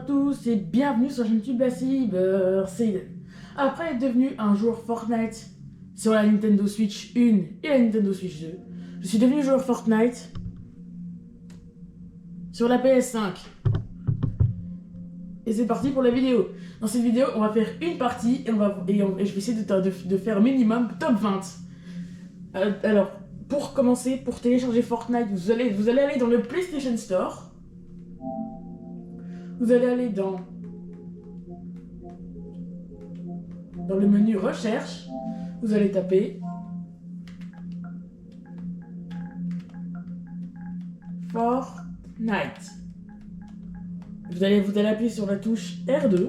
tous et bienvenue sur la chaîne YouTube la Cyber. C'est après être devenu un joueur Fortnite sur la Nintendo Switch 1 et la Nintendo Switch 2, je suis devenu joueur Fortnite sur la PS5. Et c'est parti pour la vidéo. Dans cette vidéo, on va faire une partie et, je vais essayer de faire minimum top 20. Alors, pour commencer, pour télécharger Fortnite, vous allez aller dans le PlayStation Store. Vous allez aller dans le menu recherche, vous allez taper Fortnite. Vous allez appuyer sur la touche R2.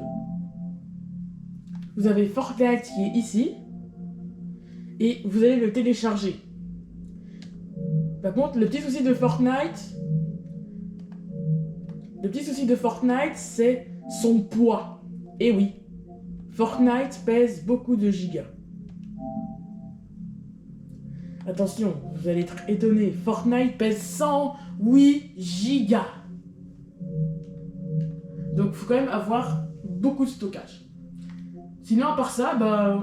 Vous avez Fortnite qui est ici et vous allez le télécharger. Par contre, le petit souci de Fortnite, c'est son poids. Et oui, Fortnite pèse beaucoup de gigas. Attention, vous allez être étonné, Fortnite pèse 108 gigas. Donc il faut quand même avoir beaucoup de stockage. Sinon, à part ça,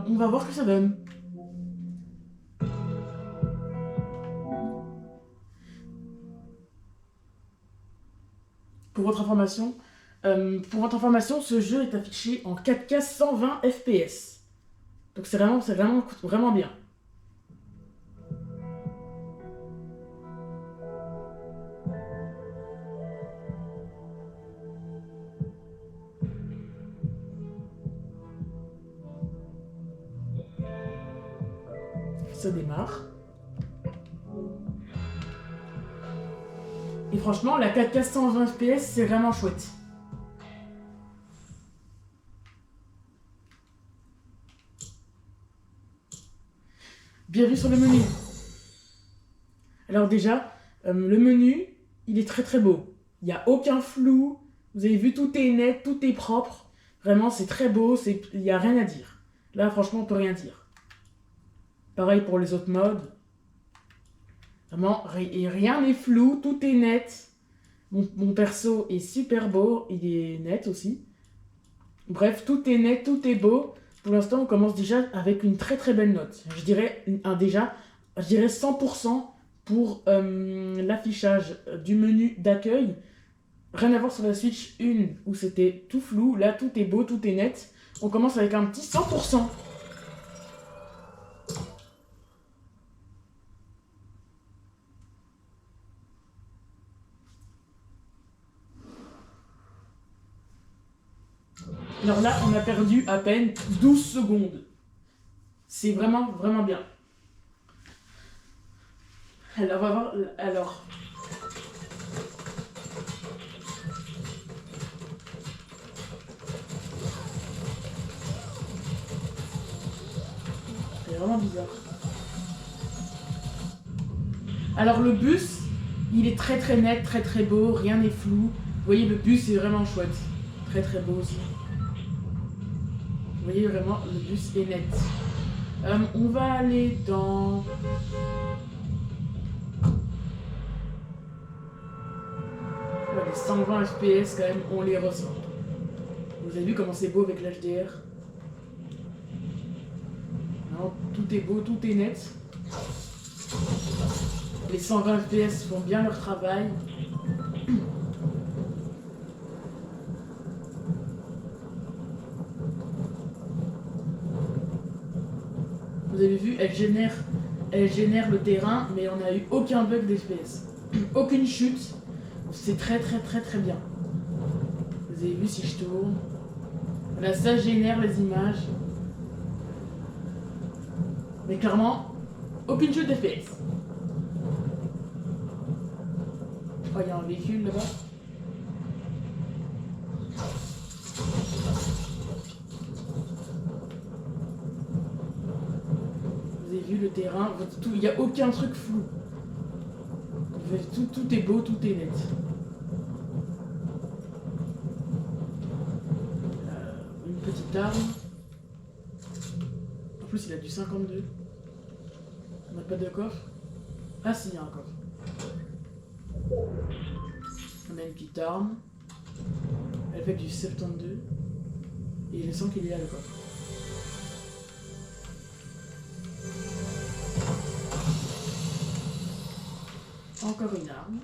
on va voir ce que ça donne. Pour votre information, ce jeu est affiché en 4K 120 FPS. Donc c'est vraiment bien. Ça démarre. Et franchement, la 4K 120 FPS, c'est vraiment chouette. Bienvenue sur le menu. Alors déjà, le menu, il est très beau. Il n'y a aucun flou. Vous avez vu, tout est net, tout est propre. Vraiment, c'est très beau, il n'y a rien à dire. Là, franchement, on peut rien dire. Pareil pour les autres modes. Vraiment, rien n'est flou, tout est net. Mon perso est super beau, il est net aussi. Bref, tout est net, tout est beau. Pour l'instant, on commence déjà avec une très belle note. Je dirais 100% pour l'affichage du menu d'accueil. Rien à voir sur la Switch 1 où c'était tout flou. Là, tout est beau, tout est net. On commence avec un petit 100%. Alors là, on a perdu à peine 12 secondes. C'est vraiment bien. Alors, on va voir... Alors... C'est vraiment bizarre. Alors le bus, il est très net, très beau, rien n'est flou. Vous voyez, le bus est vraiment chouette. Très beau aussi. Vous voyez vraiment, le bus est net. On va aller dans... Les 120 FPS quand même, on les ressent. Vous avez vu comment c'est beau avec l'HDR? Tout est beau, tout est net. Les 120 FPS font bien leur travail. Vous avez vu, elle génère le terrain, mais on n'a eu aucun bug d'FPS. Aucune chute. C'est très bien. Vous avez vu, si je tourne. Là, ça génère les images. Mais clairement, aucune chute d'FPS. Oh, il y a un véhicule là-bas. Vous avez vu le terrain, il n'y a aucun truc flou. Tout est beau, tout est net. Une petite arme. En plus, il a du 52. On n'a pas de coffre. Ah si, il y a un coffre. On a une petite arme. Elle fait du 72. Et je sens qu'il est là le coffre. Encore une arme.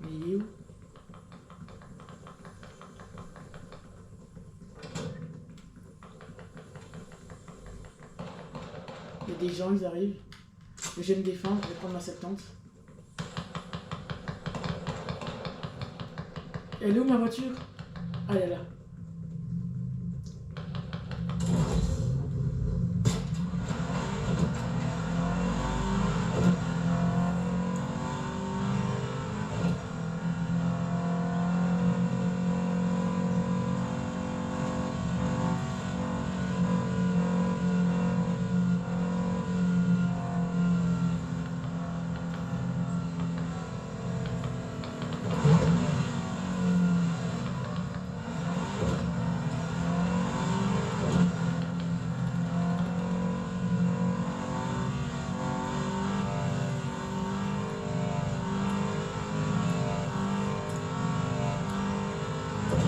Il est où? Il y a des gens, ils arrivent. Je vais me défendre, je vais prendre ma 70. Elle est où ma voiture? Ah, elle est là.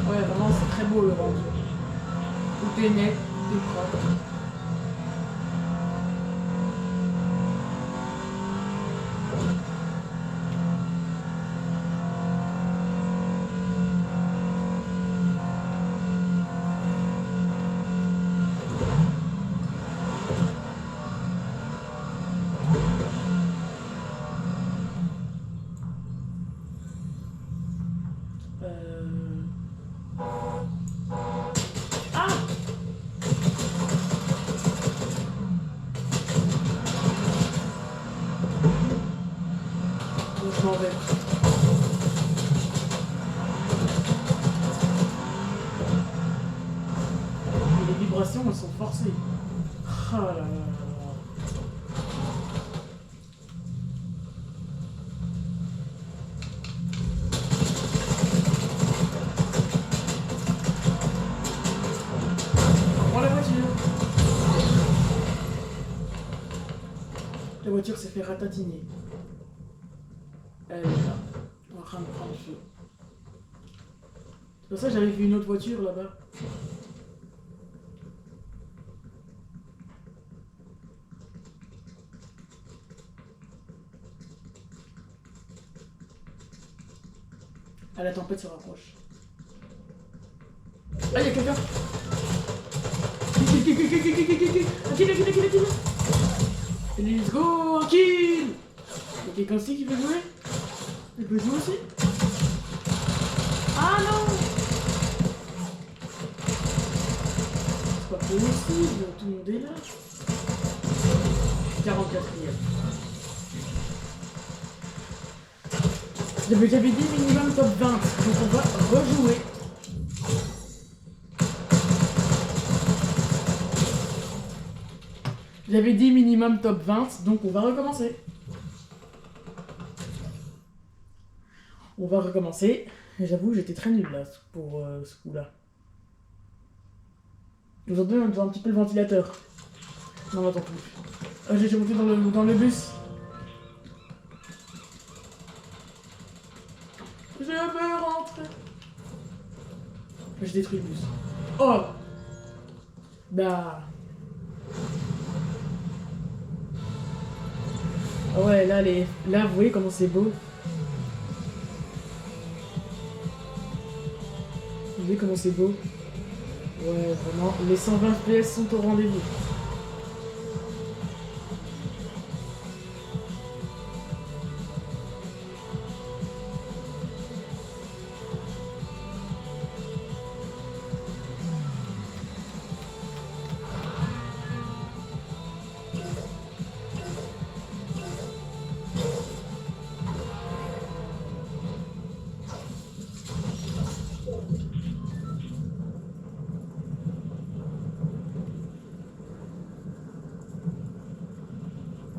Ouais, vraiment, c'est très beau le rendu. Tout est net, tout est propre. Ah! Donc, je m'en vais. Et les vibrations, elles sont forcées. Ah là là là là. Prends la voiture. La voiture s'est fait ratatiner. Elle est là, en train de prendre feu. C'est pour ça que j'avais vu une autre voiture là-bas. Ah, la tempête se rapproche. Ah, il y a quelqu'un. Let's go, un kill. Il y a quelqu'un aussi qui veut jouer? Il peut jouer aussi? Ah non! C'est pas possible, tout le monde est là. 44e. J'avais dit minimum top 20, donc on va rejouer. J'avais dit minimum top 20, donc on va recommencer. On va recommencer. J'avoue, j'étais très nul là pour ce coup-là. Aujourd'hui, on entend un petit peu le ventilateur. Non, on n'entend plus. Ah, j'ai monté dans le bus. Je veux rentrer. Je détruis le bus. Oh! Bah. Ah ouais, là, là, vous voyez comment c'est beau. Vous voyez comment c'est beau. Ouais, vraiment, les 120 FPS sont au rendez-vous.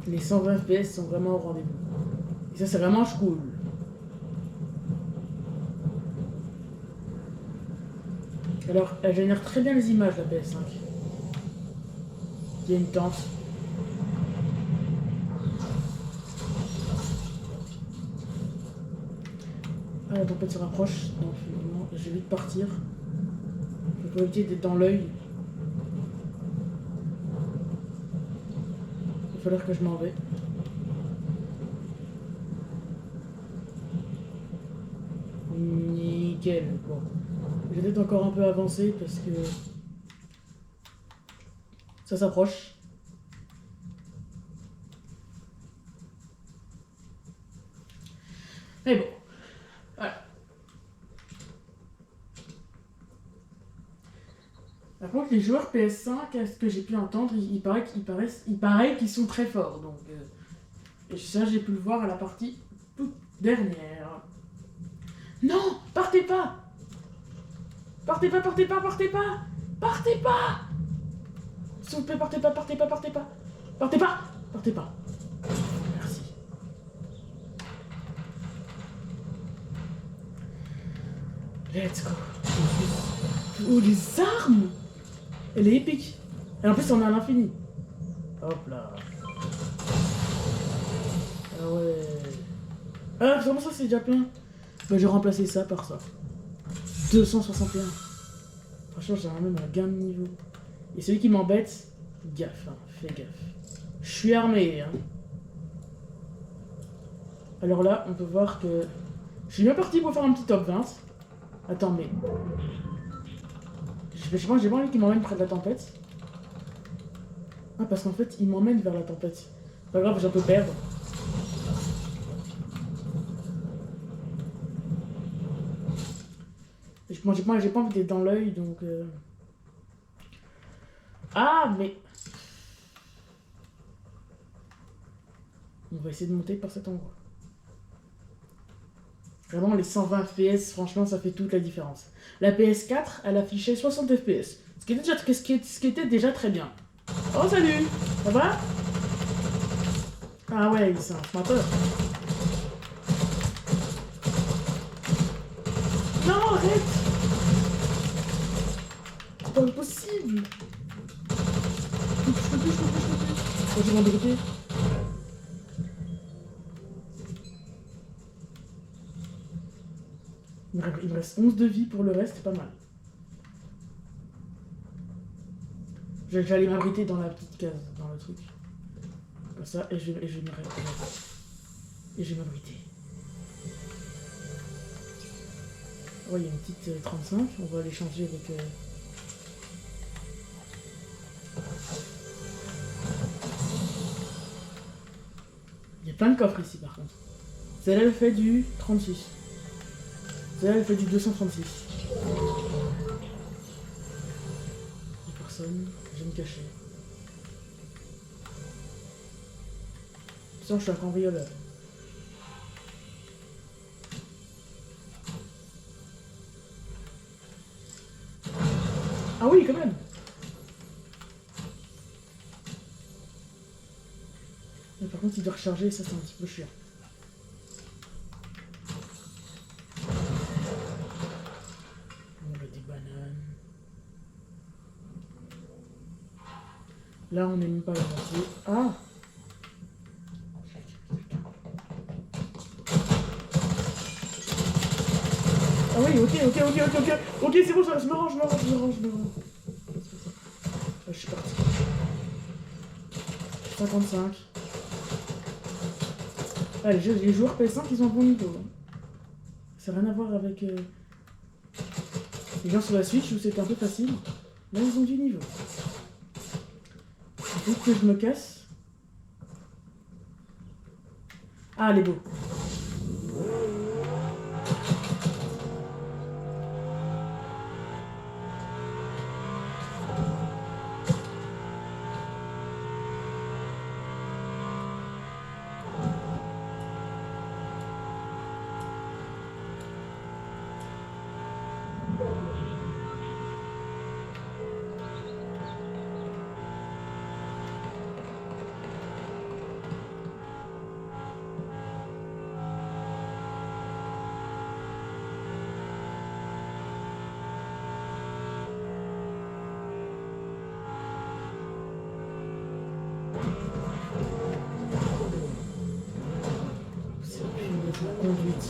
Les 120 FPS sont vraiment au rendez-vous. Et ça, c'est vraiment cool. Alors, elle génère très bien les images, la PS5. Il y a une tente. Ah, la tempête se rapproche, donc finalement, je vais vite partir. Je peux éviter d'être dans l'œil. Il va falloir que je m'en vais. Nickel. Bon. Je vais peut-être encore un peu avancer parce que ça s'approche. Mais bon. Voilà. Par contre, les joueurs PS5, à ce que j'ai pu entendre, il paraît qu'ils sont très forts. Donc, et ça, j'ai pu le voir à la partie toute dernière. Non, partez pas! Partez pas, partez pas, partez pas! Partez pas! S'il vous plaît, partez pas, partez pas, partez pas! Partez pas! Partez pas! Merci. Let's go! Oh, les armes! Elle est épique! Et en plus, on a à l'infini. Hop là! Ah ouais! Ah, comment ça, c'est déjà plein? Bah, je vais remplacer ça par ça. 261. Franchement, j'ai même un gain de niveau. Et celui qui m'embête, gaffe, hein, fais gaffe. Je suis armé, hein. Alors là, on peut voir que... Je suis bien parti pour faire un petit top 20. Attends, mais... j'ai pas envie qu'il m'emmène près de la tempête. Ah, parce qu'en fait, il m'emmène vers la tempête. Pas grave, j'en peux perdre. Moi, j'ai pas envie d'être dans l'œil, donc... Ah, mais... On va essayer de monter par cet endroit. Vraiment, les 120 FPS, franchement, ça fait toute la différence. La PS4, elle affichait 60 FPS. Ce qui était déjà très bien. Oh, salut! Ça va? Ah ouais, c'est un sniper. Non, arrête! C'est pas possible! Je peux plus. Oh, j'ai m'embêté. Il me reste 11 de vie pour le reste, c'est pas mal. J'allais m'abriter dans la petite case, dans le truc. Comme ça, et je vais m'abriter. Oh, il y a une petite 35, on va l'échanger avec... Il y a plein de coffres ici par contre. Celle-là, elle fait du 36. Celle-là, elle fait du 236. Il y a personne, je vais me cacher. Putain, je suis un cambrioleur. Ah oui, quand même. Mais par contre, il doit recharger, ça c'est un petit peu chiant. On a des bananes. Là, on n'est même pas à la moitié. Ah! Ah oui, ok, c'est bon, je me range. Ah, je suis parti. 55. Ah, les joueurs PS5, ils ont un bon niveau. Hein. Ça n'a rien à voir avec les gens sur la Switch où c'était un peu facile. Là, ils ont du niveau. Il faut que je me casse. Ah, elle est beau. La conduite.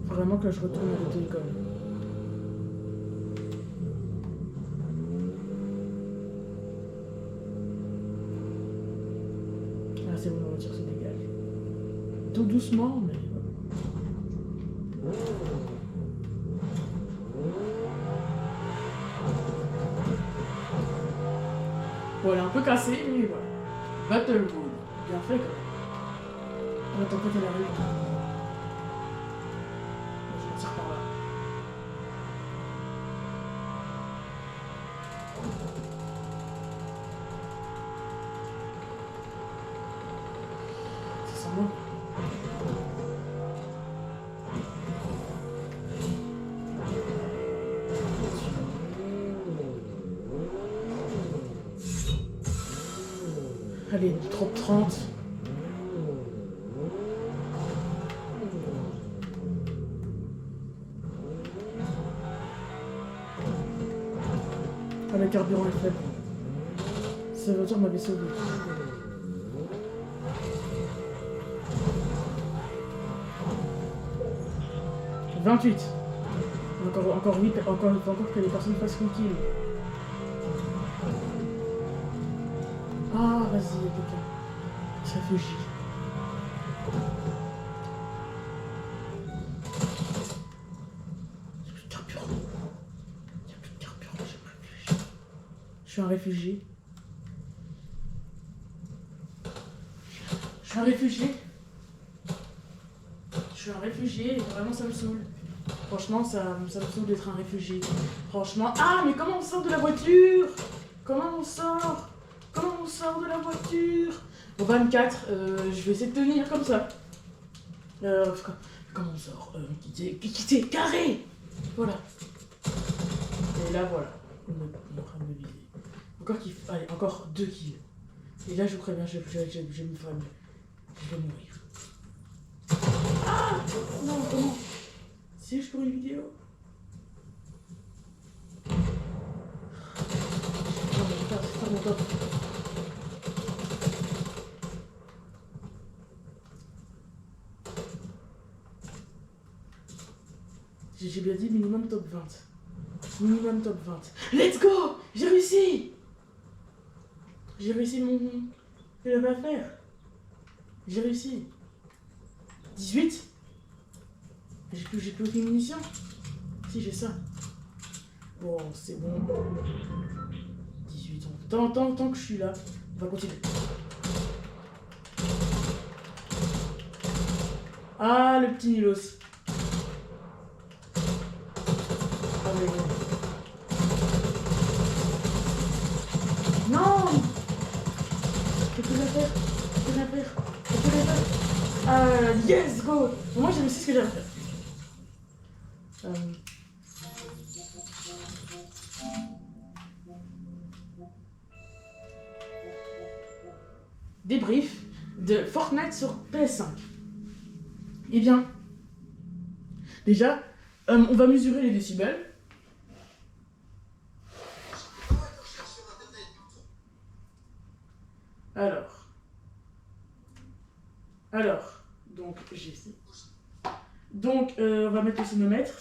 Faut vraiment que je retourne à l'auto-école. Ah, c'est bon, la voiture se dégage. Tout doucement, mais... Bon, elle est un peu cassée, mais voilà. Battlewood. Bien fait, quand même. Attends, quand elle arrive. Je vais tire par là. Ça sent bon. Allez, trop 30. Ah, le carburant est faible. Cette voiture m'avait sauvé. 28. Encore 8. Encore que les personnes fassent une kill. Ah, vas-y, il y a quelqu'un. Il se réfugie. Il n'y a plus de carburant. Il n'y a plus de carburant, je me réfugie. Je suis un réfugié. Je suis un réfugié. Je suis un réfugié et vraiment ça me saoule. Franchement, ça me saoule d'être un réfugié. Franchement. Ah, mais comment on sort de la voiture? Comment on sort? Comment on sort de la voiture? Bon, 24, je vais essayer de tenir comme ça. Comment on sort? Quitter, carré. Voilà. Et là, voilà. On est en train de me viser. Allez, encore 2 kills. Et là, je vous préviens, je vais mourir. Ah non, comment? Si je pour une vidéo. Non, mais c'est pas mon top. J'ai bien dit minimum top 20. Minimum top 20. Let's go! J'ai réussi! J'ai réussi mon... Je l'avais à faire. J'ai réussi. 18? J'ai plus aucune munition. Si, j'ai ça. Bon, c'est bon. 18 ans. Tant que je suis là, on va continuer. Ah, le petit Nilos. Ah oui, oui. Non! Qu'est-ce que je vais faire? Qu'est-ce que je vais faire? Qu'est-ce que je vais faire? Yes, go! Moi, j'ai réussi ce que j'avais à faire. Débrief de Fortnite sur PS5. Eh bien, déjà, on va mesurer les décibels. Alors, donc j'ai ici. Donc, on va mettre le sonomètre.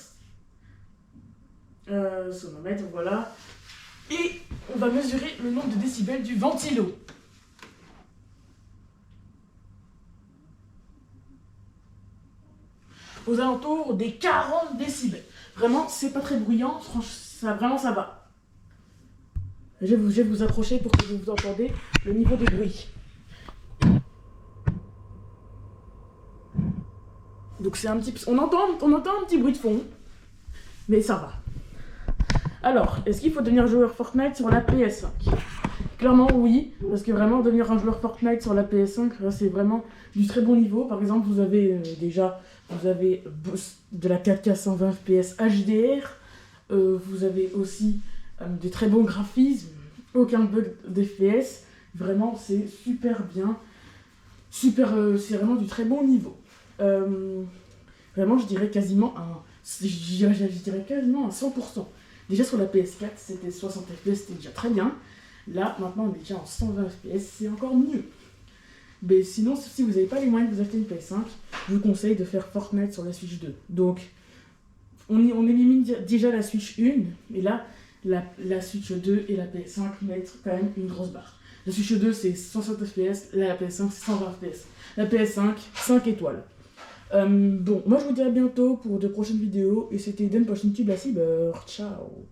Sonomètre, voilà. Et on va mesurer le nombre de décibels du ventilo. Aux alentours des 40 décibels. Vraiment, c'est pas très bruyant. Franchement, ça va. Je vais vous approcher pour que vous entendez le niveau de bruit. Donc c'est un petit... On entend un petit bruit de fond. Mais ça va. Alors, est-ce qu'il faut devenir joueur Fortnite sur la PS5? Clairement oui, parce que vraiment devenir un joueur Fortnite sur la PS5, c'est vraiment du très bon niveau. Par exemple, vous avez de la 4K 120 fps HDR, vous avez aussi de très bons graphismes, aucun bug d'FPS, vraiment c'est super bien. super, c'est vraiment du très bon niveau. Vraiment, je dirais quasiment je dirais quasiment à 100%. Déjà sur la PS4, c'était 60 FPS, c'était déjà très bien. Là, maintenant, on est déjà en 120 FPS, c'est encore mieux. Mais sinon, si vous n'avez pas les moyens de vous acheter une PS5, je vous conseille de faire Fortnite sur la Switch 2. Donc, on élimine déjà la Switch 1, et là, la Switch 2 et la PS5 mettent quand même une grosse barre. La Switch 2, c'est 60 FPS, là, la PS5, c'est 120 FPS. La PS5, 5 étoiles. Bon, moi je vous dis à bientôt pour de prochaines vidéos, et c'était Den Potion Tube la Cyber. Ciao.